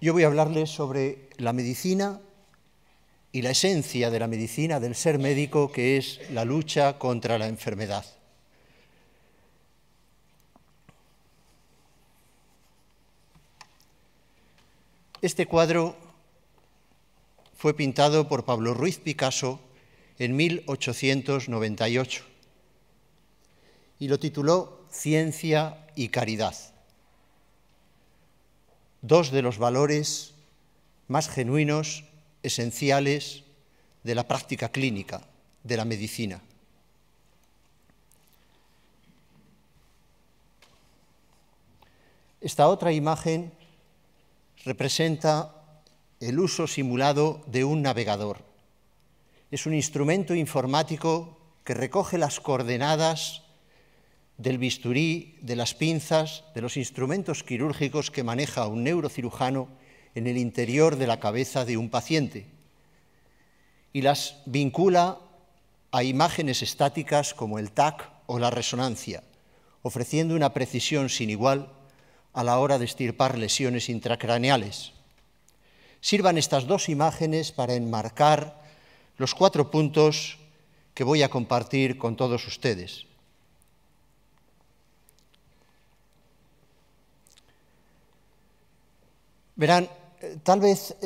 Yo voy a hablarles sobre la medicina y la esencia de la medicina, del ser médico, que es la lucha contra la enfermedad. Este cuadro fue pintado por Pablo Ruiz Picasso en 1898 y lo tituló Ciencia y Caridad, dos de los valores más genuinos, esenciales de la práctica clínica, de la medicina. Esta otra imagen representa el uso simulado de un navegador. Es un instrumento informático que recoge las coordenadas del bisturí, de las pinzas, de los instrumentos quirúrgicos que maneja un neurocirujano en el interior de la cabeza de un paciente y las vincula a imágenes estáticas como el TAC o la resonancia, ofreciendo una precisión sin igual a la hora de extirpar lesiones intracraneales. Sirvan estas dos imágenes para enmarcar los 4 puntos que voy a compartir con todos ustedes. Verán, tal vez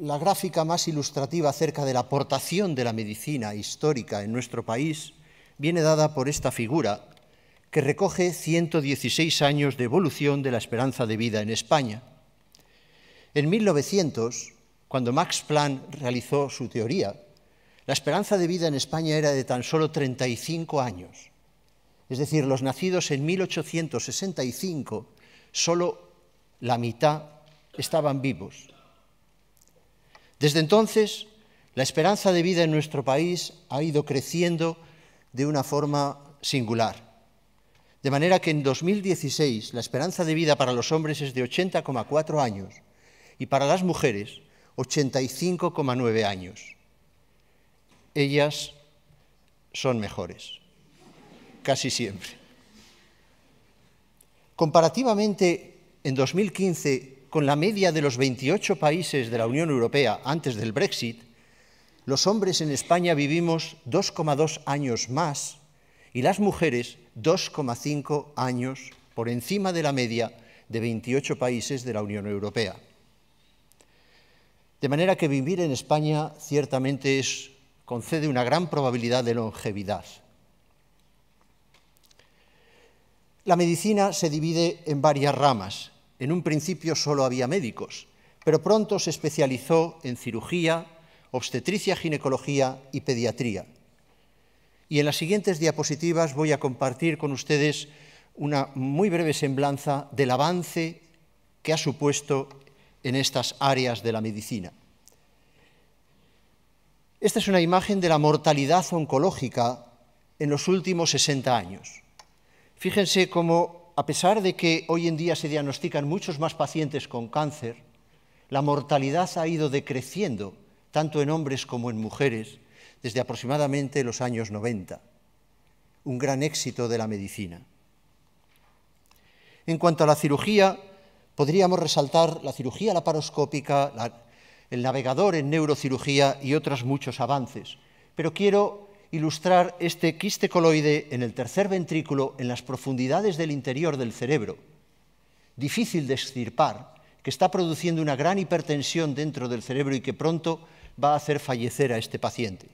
la gráfica más ilustrativa acerca de la aportación de la medicina histórica en nuestro país viene dada por esta figura que recoge 116 años de evolución de la esperanza de vida en España. En 1900, cuando Max Planck realizó su teoría, la esperanza de vida en España era de tan solo 35 años. Es decir, los nacidos en 1865, solo la mitad estaban vivos. Desde entonces, la esperanza de vida en nuestro país ha ido creciendo de una forma singular. De manera que en 2016 la esperanza de vida para los hombres es de 80,4 años y para las mujeres 85,9 años. Ellas son mejores, casi siempre. Comparativamente, en 2015, con la media de los 28 países de la Unión Europea antes del Brexit, los hombres en España vivimos 2,2 años más y las mujeres 2,5 años por encima de la media de 28 países de la Unión Europea. De manera que vivir en España ciertamente concede una gran probabilidad de longevidad. La medicina se divide en varias ramas. En un principio solo había médicos, pero pronto se especializó en cirugía, obstetricia, ginecología y pediatría. Y en las siguientes diapositivas voy a compartir con ustedes una muy breve semblanza del avance que ha supuesto en estas áreas de la medicina. Esta es una imagen de la mortalidad oncológica en los últimos 60 años. Fíjense cómo, a pesar de que hoy en día se diagnostican muchos más pacientes con cáncer, la mortalidad ha ido decreciendo, tanto en hombres como en mujeres, desde aproximadamente los años 90. Un gran éxito de la medicina. En cuanto a la cirugía, podríamos resaltar la cirugía laparoscópica, el navegador en neurocirugía y otros muchos avances. Pero quiero ilustrar este quiste coloide en el tercer ventrículo, en las profundidades del interior del cerebro, difícil de extirpar, que está produciendo una gran hipertensión dentro del cerebro y que pronto va a hacer fallecer a este paciente.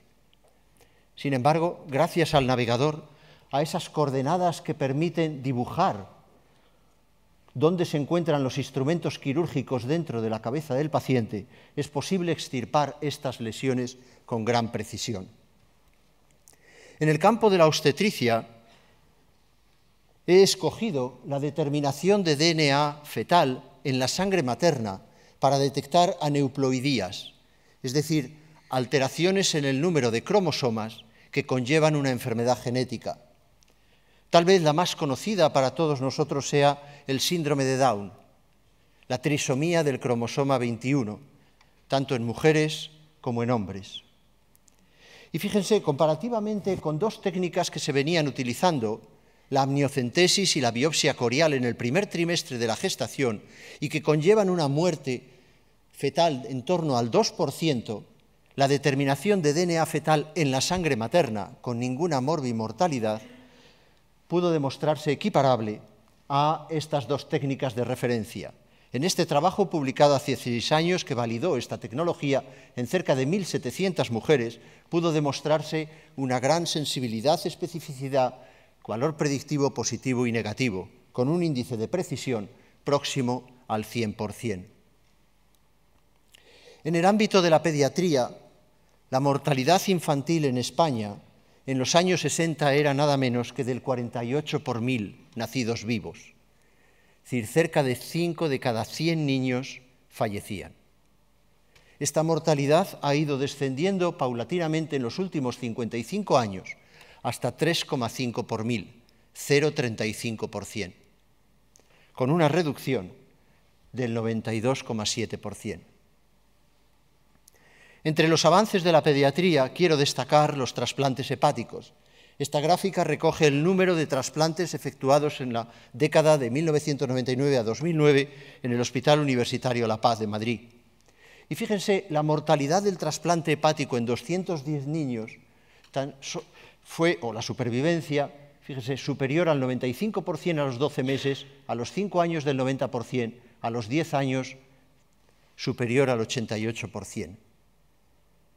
Sin embargo, gracias al navegador, a esas coordenadas que permiten dibujar dónde se encuentran los instrumentos quirúrgicos dentro de la cabeza del paciente, es posible extirpar estas lesiones con gran precisión. En el campo de la obstetricia, he escogido la determinación de DNA fetal en la sangre materna para detectar aneuploidías, es decir, alteraciones en el número de cromosomas que conllevan una enfermedad genética. Tal vez la más conocida para todos nosotros sea el síndrome de Down, la trisomía del cromosoma 21, tanto en mujeres como en hombres. Y fíjense, comparativamente con dos técnicas que se venían utilizando, la amniocentesis y la biopsia corial en el primer trimestre de la gestación y que conllevan una muerte fetal en torno al 2%, la determinación de DNA fetal en la sangre materna con ninguna morbimortalidad pudo demostrarse equiparable a estas dos técnicas de referencia. En este trabajo, publicado hace 6 años, que validó esta tecnología en cerca de 1.700 mujeres, pudo demostrarse una gran sensibilidad, especificidad, valor predictivo positivo y negativo, con un índice de precisión próximo al 100%. En el ámbito de la pediatría, la mortalidad infantil en España en los años 60 era nada menos que del 48 por 1000 nacidos vivos. Es decir, cerca de 5 de cada 100 niños fallecían. Esta mortalidad ha ido descendiendo paulatinamente en los últimos 55 años hasta 3,5 por 1000, 0,35%, con una reducción del 92,7%. Entre los avances de la pediatría quiero destacar los trasplantes hepáticos. Esta gráfica recoge el número de trasplantes efectuados en la década de 1999 a 2009 en el Hospital Universitario La Paz de Madrid. Y fíjense, la mortalidad del trasplante hepático en 210 niños fue, o la supervivencia, fíjense, superior al 95% a los 12 meses, a los 5 años del 90%, a los 10 años superior al 88%.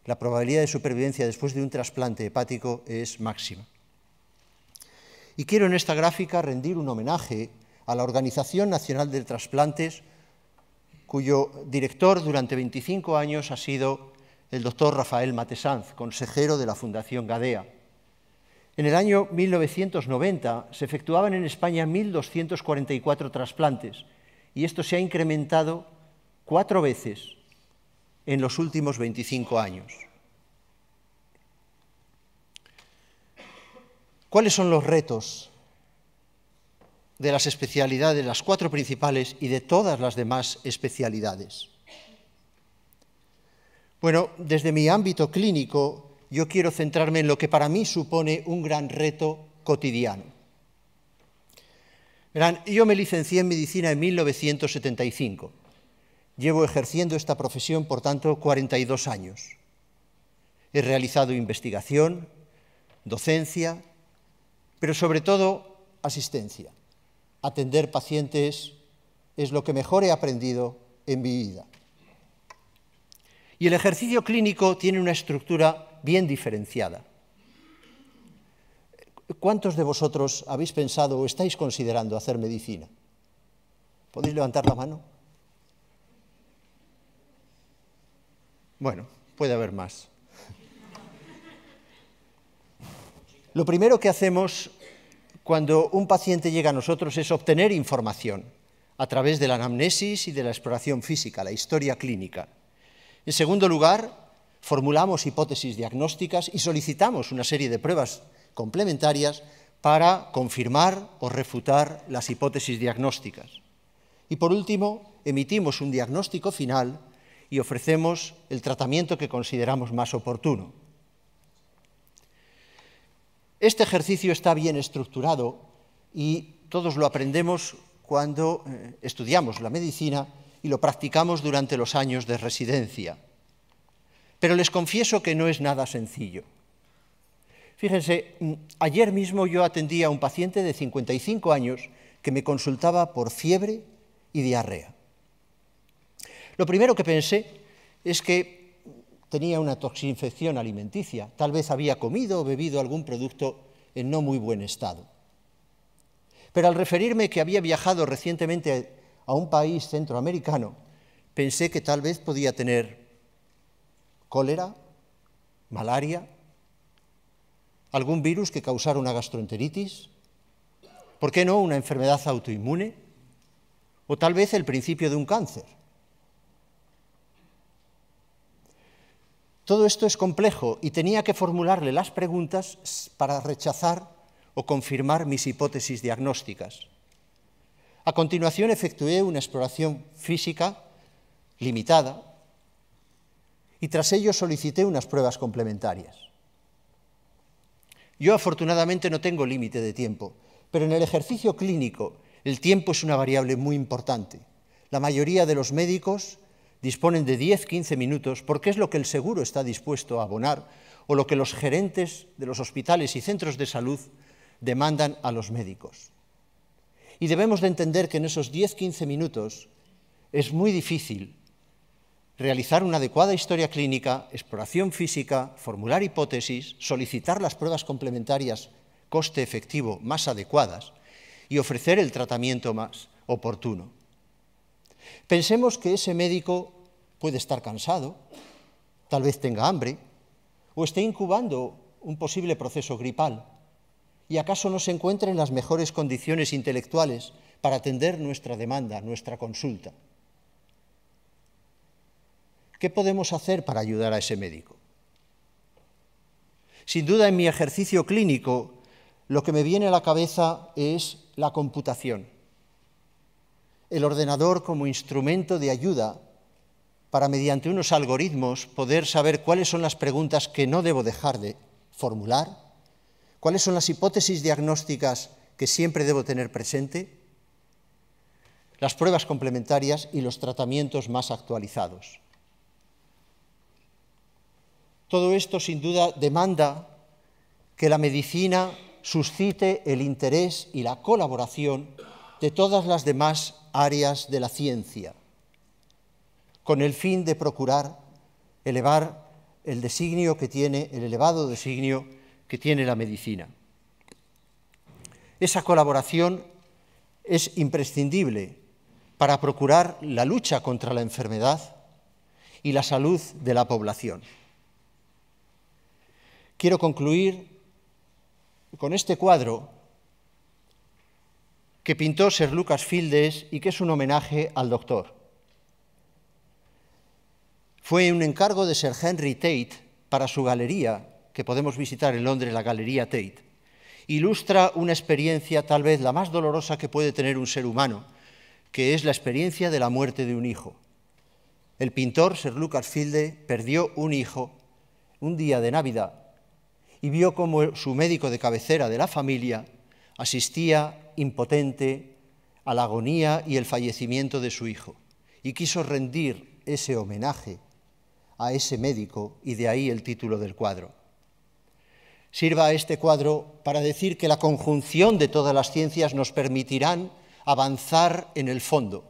La probabilidad de supervivencia después de un trasplante hepático es máxima. Y quiero en esta gráfica rendir un homenaje a la Organización Nacional de Trasplantes, cuyo director durante 25 años ha sido el doctor Rafael Matesanz, consejero de la Fundación Gadea. En el año 1990 se efectuaban en España 1.244 trasplantes y esto se ha incrementado 4 veces en los últimos 25 años. ¿Cuáles son los retos de las especialidades, las 4 principales y de todas las demás especialidades? Bueno, desde mi ámbito clínico, yo quiero centrarme en lo que para mí supone un gran reto cotidiano. Verán, yo me licencié en medicina en 1975. Llevo ejerciendo esta profesión, por tanto, 42 años. He realizado investigación, docencia, pero sobre todo asistencia. Atender pacientes es lo que mejor he aprendido en mi vida. Y el ejercicio clínico tiene una estructura bien diferenciada. ¿Cuántos de vosotros habéis pensado o estáis considerando hacer medicina? ¿Podéis levantar la mano? Bueno, puede haber más. Lo primero que hacemos cuando un paciente llega a nosotros es obtener información a través de la anamnesis y de la exploración física, la historia clínica. En segundo lugar, formulamos hipótesis diagnósticas y solicitamos una serie de pruebas complementarias para confirmar o refutar las hipótesis diagnósticas. Y por último, emitimos un diagnóstico final y ofrecemos el tratamiento que consideramos más oportuno. Este ejercicio está bien estructurado y todos lo aprendemos cuando estudiamos la medicina y lo practicamos durante los años de residencia. Pero les confieso que no es nada sencillo. Fíjense, ayer mismo yo atendí a un paciente de 55 años que me consultaba por fiebre y diarrea. Lo primero que pensé es que tenía una toxinfección alimenticia, tal vez había comido o bebido algún producto en no muy buen estado. Pero al referirme que había viajado recientemente a un país centroamericano, pensé que tal vez podía tener cólera, malaria, algún virus que causara una gastroenteritis, ¿por qué no una enfermedad autoinmune? O tal vez el principio de un cáncer. Todo esto es complejo y tenía que formularle las preguntas para rechazar o confirmar mis hipótesis diagnósticas. A continuación efectué una exploración física limitada y tras ello solicité unas pruebas complementarias. Yo afortunadamente no tengo límite de tiempo, pero en el ejercicio clínico el tiempo es una variable muy importante. La mayoría de los médicos disponen de 10-15 minutos porque es lo que el seguro está dispuesto a abonar o lo que los gerentes de los hospitales y centros de salud demandan a los médicos. Y debemos de entender que en esos 10-15 minutos es muy difícil realizar una adecuada historia clínica, exploración física, formular hipótesis, solicitar las pruebas complementarias coste-efectivo más adecuadas y ofrecer el tratamiento más oportuno. Pensemos que ese médico puede estar cansado, tal vez tenga hambre, o esté incubando un posible proceso gripal, y acaso no se encuentre en las mejores condiciones intelectuales para atender nuestra demanda, nuestra consulta. ¿Qué podemos hacer para ayudar a ese médico? Sin duda, en mi ejercicio clínico, lo que me viene a la cabeza es la computación, el ordenador como instrumento de ayuda para, mediante unos algoritmos, poder saber cuáles son las preguntas que no debo dejar de formular, cuáles son las hipótesis diagnósticas que siempre debo tener presente, las pruebas complementarias y los tratamientos más actualizados. Todo esto, sin duda, demanda que la medicina suscite el interés y la colaboración de todas las demás áreas de la ciencia, con el fin de procurar elevar el designio que tiene, el elevado designio que tiene la medicina. Esa colaboración es imprescindible para procurar la lucha contra la enfermedad y la salud de la población. Quiero concluir con este cuadro que pintó Sir Lucas Fields y que es un homenaje al doctor. Fue un encargo de Sir Henry Tate para su galería, que podemos visitar en Londres, la Galería Tate. Ilustra una experiencia tal vez la más dolorosa que puede tener un ser humano, que es la experiencia de la muerte de un hijo. El pintor Sir Lucas Fields perdió un hijo un día de Navidad y vio cómo su médico de cabecera de la familia asistía impotente a la agonía y el fallecimiento de su hijo, y quiso rendir ese homenaje a ese médico, y de ahí el título del cuadro. Sirva este cuadro para decir que la conjunción de todas las ciencias nos permitirán avanzar en el fondo,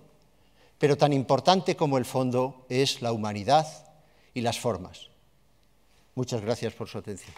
pero tan importante como el fondo es la humanidad y las formas. Muchas gracias por su atención.